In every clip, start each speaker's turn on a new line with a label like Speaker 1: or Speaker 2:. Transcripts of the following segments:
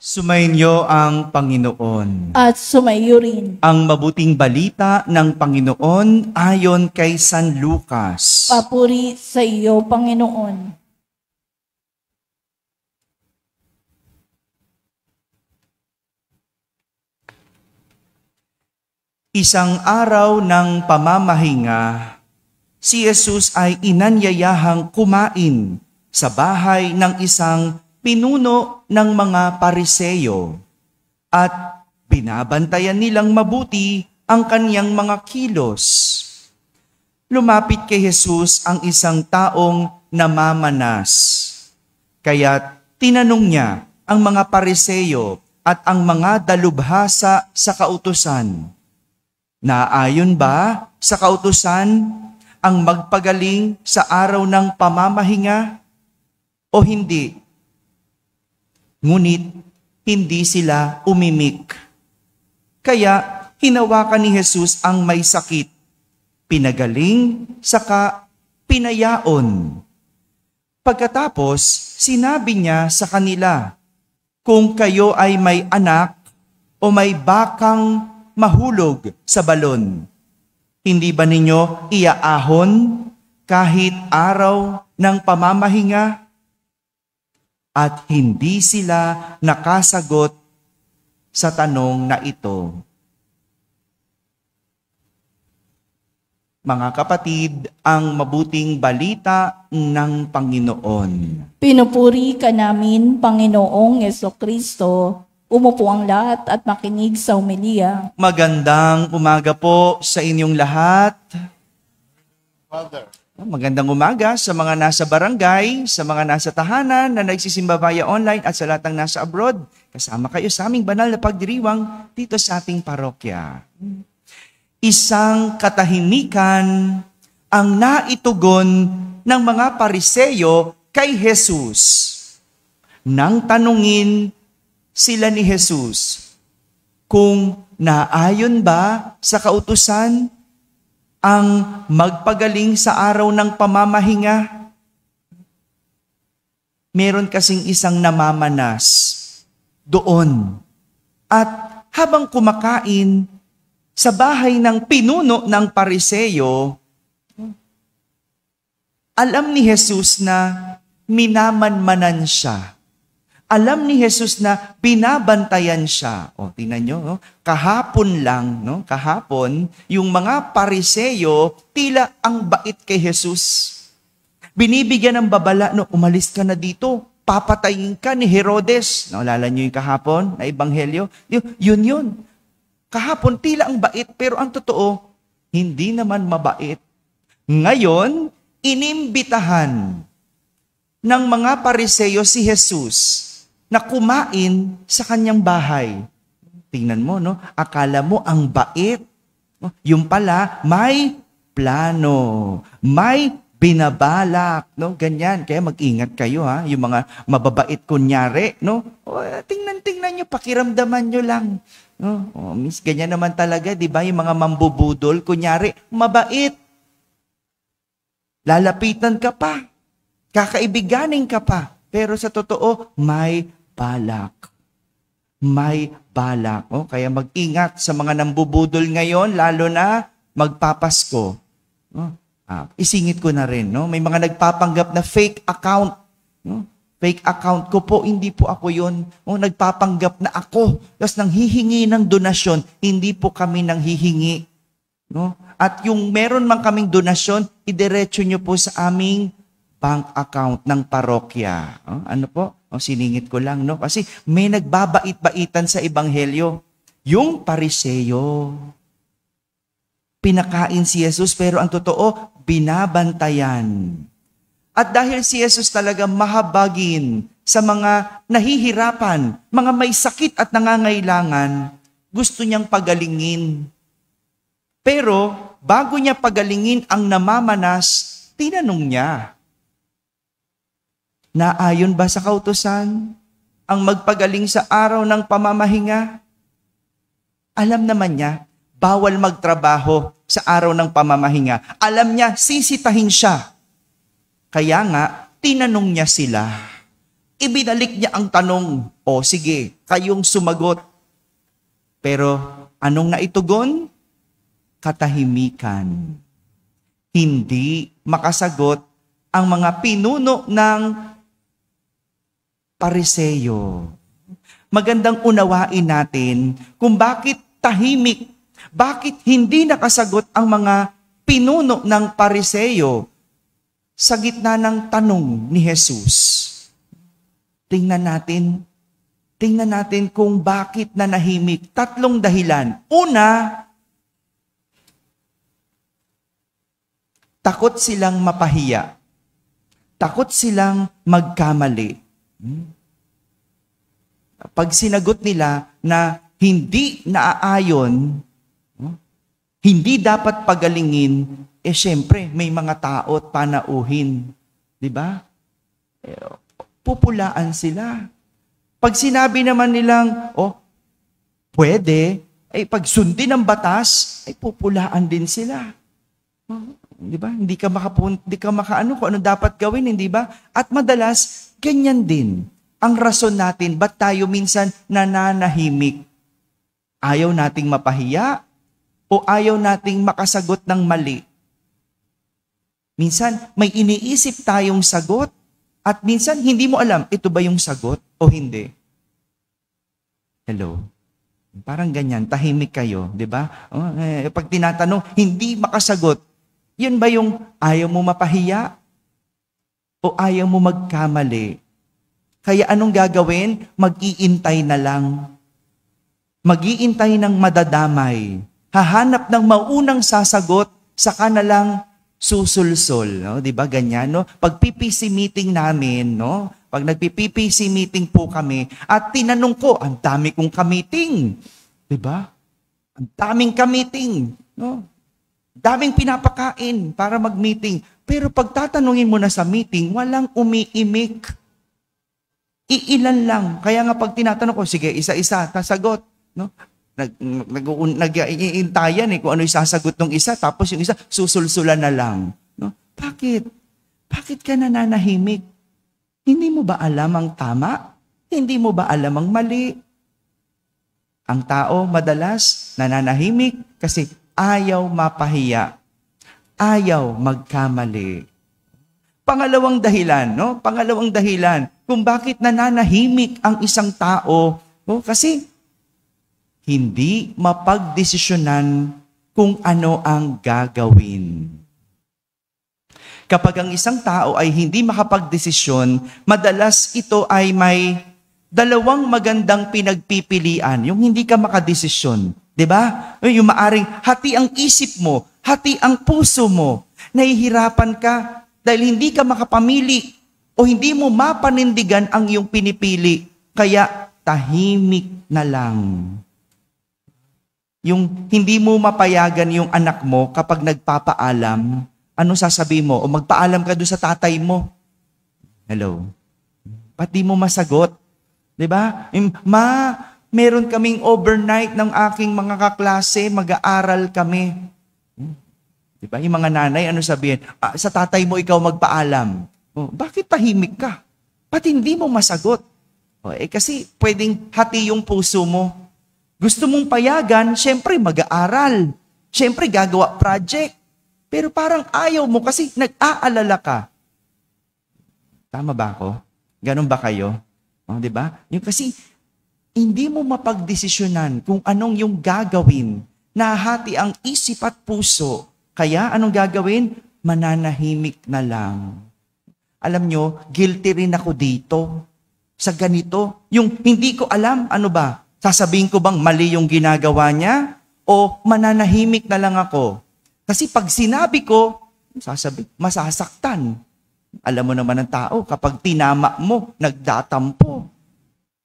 Speaker 1: Sumainyo ang Panginoon.
Speaker 2: At sumaiyo rin.
Speaker 1: Ang mabuting balita ng Panginoon ayon kay San Lucas.
Speaker 2: Papuri sa iyo, Panginoon.
Speaker 1: Isang araw ng pamamahinga, si Jesus ay inanyayahang kumain sa bahay ng isang pinuno ng mga Pariseyo at binabantayan nilang mabuti ang kaniyang mga kilos. Lumapit kay Jesus ang isang taong namamanas. Kaya tinanong niya ang mga Pariseyo at ang mga dalubhasa sa kautusan. Naayon ba sa kautusan ang magpagaling sa araw ng pamamahinga o hindi? Ngunit hindi sila umimik. Kaya hinawakan ni Jesus ang may sakit, pinagaling, saka pinayaon. Pagkatapos, sinabi niya sa kanila, kung kayo ay may anak o may bakang mahulog sa balon, hindi ba ninyo iaahon kahit araw ng pamamahinga? At hindi sila nakasagot sa tanong na ito. Mga kapatid, ang mabuting balita ng Panginoon.
Speaker 2: Pinupuri ka namin, Panginoong Jesucristo. Umupo ang lahat at makinig sa homilya.
Speaker 1: Magandang umaga po sa inyong lahat.
Speaker 3: Father.
Speaker 1: Magandang umaga sa mga nasa barangay, sa mga nasa tahanan na nagsisimba via online at sa lahat ng nasa abroad. Kasama kayo sa aming banal na pagdiriwang dito sa ating parokya. Isang katahimikan ang naitugon ng mga Pariseyo kay Jesus. Nang tanungin sila ni Jesus kung naayon ba sa kautusan ang magpagaling sa araw ng pamamahinga. Meron kasing isang namamanas doon. At habang kumakain sa bahay ng pinuno ng Pariseyo, alam ni Jesus na minamanmanan siya. Alam ni Jesus na binabantayan siya. O, tingnan nyo, no? Kahapon lang, no? Kahapon, yung mga Pariseyo, tila ang bait kay Jesus. Binibigyan ng babala, no? Umalis ka na dito, papatayin ka ni Herodes. Naalala nyo yung kahapon na ebanghelyo? Yun. Kahapon, tila ang bait, pero ang totoo, hindi naman mabait. Ngayon, inimbitahan ng mga Pariseyo si Jesus na kumain sa kanyang bahay. Tingnan mo, no? Akala mo ang bait. Yung pala, may plano. May binabalak. No? Ganyan. Kaya mag-ingat kayo, ha? Yung mga mababait kunyari, no? Tingnan nyo, pakiramdaman nyo lang. No? Miss, ganyan naman talaga, di ba? Yung mga mambubudol, kunyari, mabait. Lalapitan ka pa. Kakaibiganin ka pa. Pero sa totoo, may balak. May balak. Kaya mag-ingat sa mga nambubudol ngayon, lalo na magpapasko. Isingit ko na rin. No? May mga nagpapanggap na fake account. No? Fake account ko po, hindi po ako yun. Nagpapanggap na ako. Tapos nanghihingi ng donasyon, hindi po kami nanghihingi. No? At yung meron man kaming donasyon, idiretso nyo po sa aming bank account ng parokya. Ano po? Siningit ko lang, no? Kasi may nagbabait-baitan sa ebanghelyo. Yung Pariseyo. Pinakain si Jesus, pero ang totoo, binabantayan. At dahil si Jesus talaga mahabagin sa mga nahihirapan, mga may sakit at nangangailangan, gusto niyang pagalingin. Pero bago niya pagalingin ang namamanas, tinanong niya, naayon ba sa kautusan ang magpagaling sa araw ng pamamahinga? Alam naman niya, bawal magtrabaho sa araw ng pamamahinga. Alam niya, sisitahin siya. Kaya nga, tinanong niya sila, Ibinalik niya ang tanong, o sige, kayong sumagot. Pero anong naitugon? Katahimikan. Hindi makasagot ang mga pinuno ng Pariseyo. Magandang unawain natin kung bakit tahimik, bakit hindi nakasagot ang mga pinuno ng Pariseyo sa gitna ng tanong ni Jesus. Tingnan natin kung bakit nanahimik. 3 dahilan. Una, takot silang mapahiya. Takot silang magkamali. Pag sinagot nila na hindi naaayon, hindi dapat pagalingin, syempre may mga tao at panauhin. Di ba? Pupulaan sila. Pag sinabi naman nilang, pwede, pag sundin ang batas, pupulaan din sila. Di ba? Hindi ka makaano kung ano dapat gawin, hindi ba? At madalas, ganyan din ang rason natin, ba't tayo minsan nananahimik? Ayaw nating mapahiya o ayaw nating makasagot ng mali? Minsan, may iniisip tayong sagot at minsan, hindi mo alam, ito ba yung sagot o hindi? Hello? Parang ganyan, tahimik kayo, di ba? Pag tinatanong, hindi makasagot, yun ba yung ayaw mo mapahiya o ayaw mo magkamali? Kaya anong gagawin? Mag-iintay na lang. Mag-iintay ng madadamay. Hahanap ng maunang sasagot, saka na lang susulsol. No? Di ba ganyan? No? Pag PPC meeting namin, no? Pag nagpi-PPC meeting po kami, at tinanong ko, ang dami kong ka-meeting. Di ba? Ang daming ka-meeting. No? Daming pinapakain para mag-meeting. Pero pag tatanungin mo na sa meeting, walang umiimik. Iilan lang. Kaya nga pag tinatanong ko, sige, isa-isa, tasagot. No? Nag-iintayan kung ano yung sasagot ng isa, tapos yung isa, susulsulan na lang. No? Bakit? Bakit ka nananahimik? Hindi mo ba alam ang tama? Hindi mo ba alam ang mali? Ang tao madalas nananahimik kasi ayaw mapahiya. Ayaw magkamali. Pangalawang dahilan, no? Pangalawang dahilan kung bakit nananahimik ang isang tao, kasi hindi mapagdesisyonan kung ano ang gagawin. Kapag ang isang tao ay hindi makapagdesisyon, madalas ito ay may 2 magandang pinagpipilian, yung hindi ka makadesisyon. 'Di ba? Yung maaring hati ang isip mo, hati ang puso mo, nahihirapan ka dahil hindi ka makapamili o hindi mo mapanindigan ang iyong pinipili, kaya tahimik na lang. Yung hindi mo mapayagan yung anak mo kapag nagpapaalam, anong sasabihin mo? O magpaalam ka doon sa tatay mo. Hello? Ba't di mo masagot? 'Di ba? Ma, meron kaming overnight ng aking mga kaklase, mag-aaral kami. Di ba? Yung mga nanay, ano sabihin? Sa tatay mo ikaw magpaalam. Bakit tahimik ka? Ba't hindi mo masagot? Kasi pwedeng hati yung puso mo. Gusto mong payagan, syempre mag-aaral. Syempre gagawa project. Pero parang ayaw mo kasi nag-aalala ka. Tama ba ako? Ganun ba kayo? Di ba? Yung kasi hindi mo mapagdesisyonan kung anong yung gagawin. Nahati ang isip at puso. Kaya anong gagawin? Mananahimik na lang. Alam nyo, guilty rin ako dito. Sa ganito. Yung hindi ko alam, ano ba? Sasabihin ko bang mali yung ginagawa niya? O mananahimik na lang ako? Kasi pag sinabi ko, masasaktan. Alam mo naman ng tao, kapag tinama mo, nagdatampo.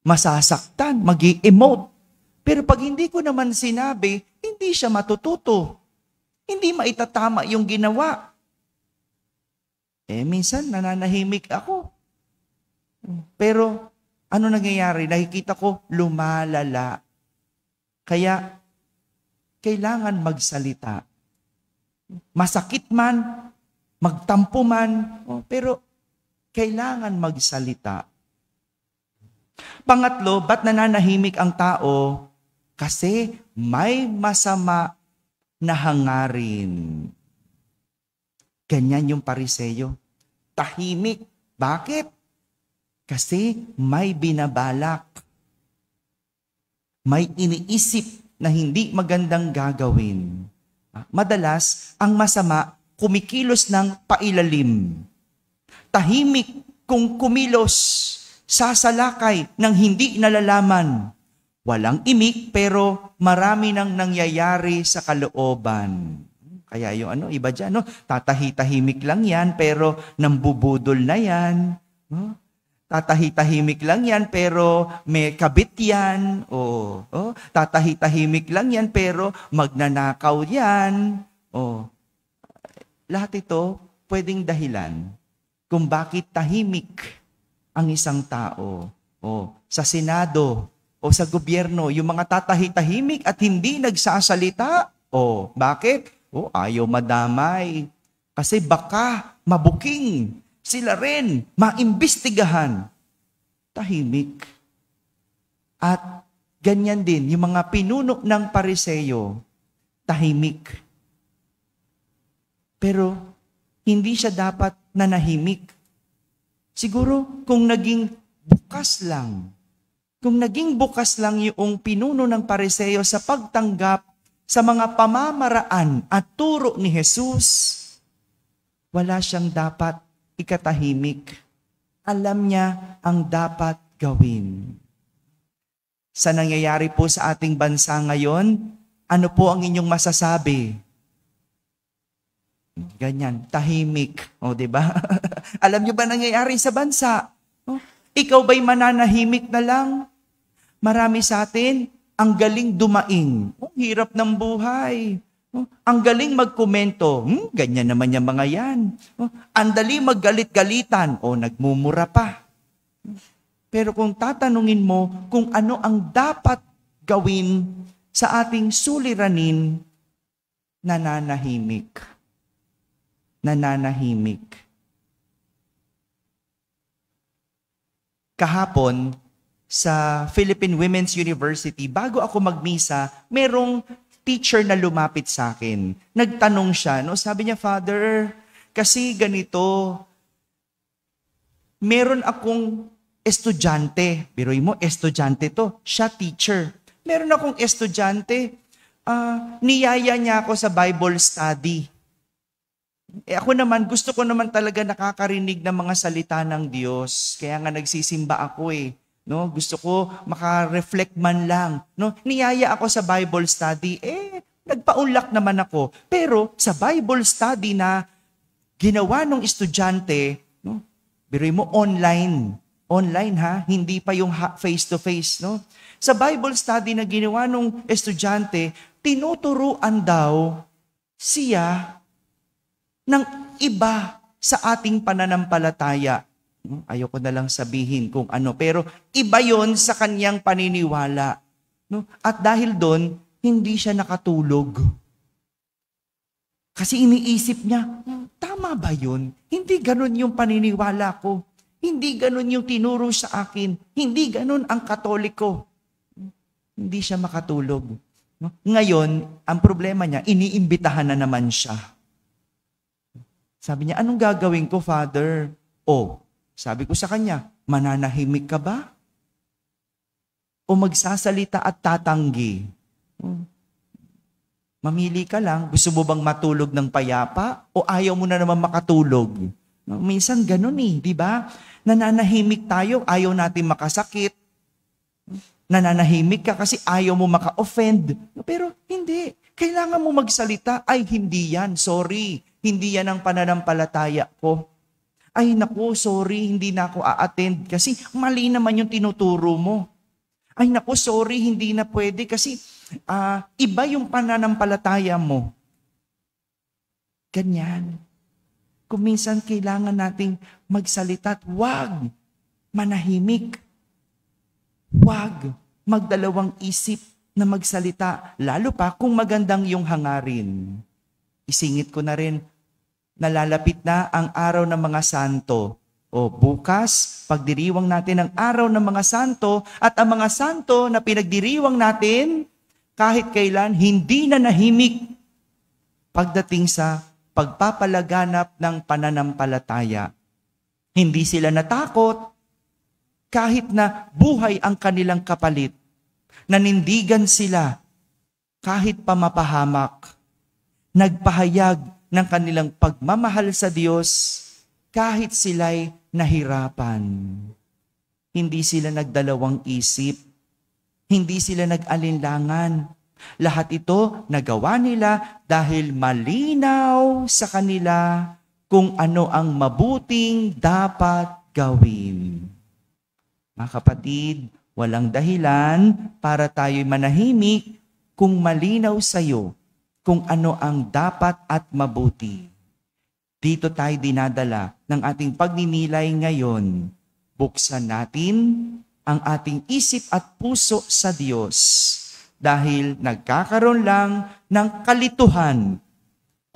Speaker 1: Masasaktan, mag-i-emote. Pero pag hindi ko naman sinabi, hindi siya matututo. Hindi maitatama yung ginawa. Minsan nananahimik ako. Pero ano nangyayari? Nakikita ko lumalala. Kaya kailangan magsalita. Masakit man, magtampo man, pero kailangan magsalita. Pangatlo, ba't nananahimik ang tao? Kasi may masama na hangarin. Ganyan yung Pariseyo. Tahimik. Bakit? Kasi may binabalak. May iniisip na hindi magandang gagawin. Madalas, ang masama, kumikilos ng pailalim. Tahimik kung kumilos, sasalakay ng hindi nalalaman. Walang imik pero marami nang nangyayari sa kalooban. Kaya yung iba dyan, tatahi-tahimik lang yan pero nambubudol na yan. Tatahi-tahimik lang yan pero may kabit yan. Tatahi-tahimik lang yan pero magnanakaw yan. Lahat ito pwedeng dahilan kung bakit tahimik ang isang tao. Sa Senado o sa gobyerno, yung mga tatahi-tahimik at hindi nagsasalita. Bakit? Ayaw madamay. Kasi baka mabuking sila rin, maimbestigahan. Tahimik. At ganyan din, yung mga pinuno ng Pariseyo, tahimik. Pero hindi siya dapat nanahimik. Siguro kung naging bukas lang yung pinuno ng Pariseyo sa pagtanggap sa mga pamamaraan at turo ni Jesus, wala siyang dapat ikatahimik. Alam niya ang dapat gawin. Sa nangyayari po sa ating bansa ngayon, ano po ang inyong masasabi? Ganyan, tahimik. Diba? Alam niyo ba nangyayari sa bansa? Ikaw ba'y mananahimik na lang? Marami sa atin, ang galing dumaing. Hirap ng buhay. Ang galing magkomento. Ganyan naman yung mga yan. Ang dali maggalit-galitan. Nagmumura pa. Pero kung tatanungin mo kung ano ang dapat gawin sa ating suliranin, nananahimik. Nananahimik. Kahapon, sa Philippine Women's University, bago ako magmisa, merong teacher na lumapit sa akin. Nagtanong siya, sabi niya, Father, kasi ganito, meron akong estudyante. Biruin mo, estudyante to. Siya teacher. Meron akong estudyante. Niyaya niya ako sa Bible study. Ako naman, gusto ko naman talaga nakakarinig ng mga salita ng Diyos. Kaya nga nagsisimba ako . Gusto ko maka-reflect man lang. Niyaya ako sa Bible study. Nagpaunlak naman ako. Pero sa Bible study na ginawa ng estudyante, biruin mo online. Online ha, hindi pa yung face-to-face. Sa Bible study na ginawa ng estudyante, tinuturuan daw siya ng iba sa ating pananampalataya. Ayoko na lang sabihin kung ano, pero iba yon sa kanyang paniniwala. At dahil doon, hindi siya nakatulog. Kasi iniisip niya, tama ba yun? Hindi ganun yung paniniwala ko. Hindi ganun yung tinuro sa akin. Hindi ganun ang Katoliko. Hindi siya makatulog. Ngayon, ang problema niya, iniimbitahan na naman siya. Sabi niya, anong gagawin ko, Father? Sabi ko sa kanya, mananahimik ka ba? O magsasalita at tatanggi? Mamili ka lang. Gusto mo bang matulog ng payapa? O ayaw mo na naman makatulog? Minsan ganun di ba? Nananahimik tayo, ayaw natin makasakit. Nananahimik ka kasi ayaw mo maka-offend. Pero hindi. Kailangan mo magsalita. Ay, hindi yan. Sorry. Hindi yan ang pananampalataya ko. Ay naku, sorry, hindi na ako a-attend kasi mali naman yung tinuturo mo. Ay naku, sorry, hindi na pwede kasi iba yung pananampalataya mo. Ganyan. Kung minsan kailangan nating magsalita at wag manahimik. Wag magdalawang isip na magsalita, lalo pa kung magandang yung hangarin. Isingit ko na rin, nalalapit na ang araw ng mga santo. O bukas, pagdiriwang natin ang araw ng mga santo at ang mga santo na pinagdiriwang natin, kahit kailan hindi na nahimik pagdating sa pagpapalaganap ng pananampalataya. Hindi sila natakot kahit na buhay ang kanilang kapalit. Nanindigan sila kahit pa mapahamak. Nagpahayag ng kanilang pagmamahal sa Diyos kahit sila'y nahirapan. Hindi sila nagdalawang isip. Hindi sila nag-alinlangan. Lahat ito nagawa nila dahil malinaw sa kanila kung ano ang mabuting dapat gawin. Mga kapatid, walang dahilan para tayo'y manahimik kung malinaw sa iyo kung ano ang dapat at mabuti. Dito tayo dinadala ng ating pagninilay ngayon. Buksan natin ang ating isip at puso sa Diyos dahil nagkakaroon lang ng kalituhan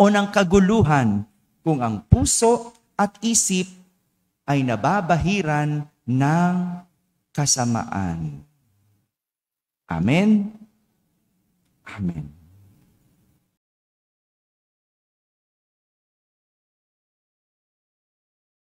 Speaker 1: o ng kaguluhan kung ang puso at isip ay nababahiran ng kasamaan. Amen? Amen.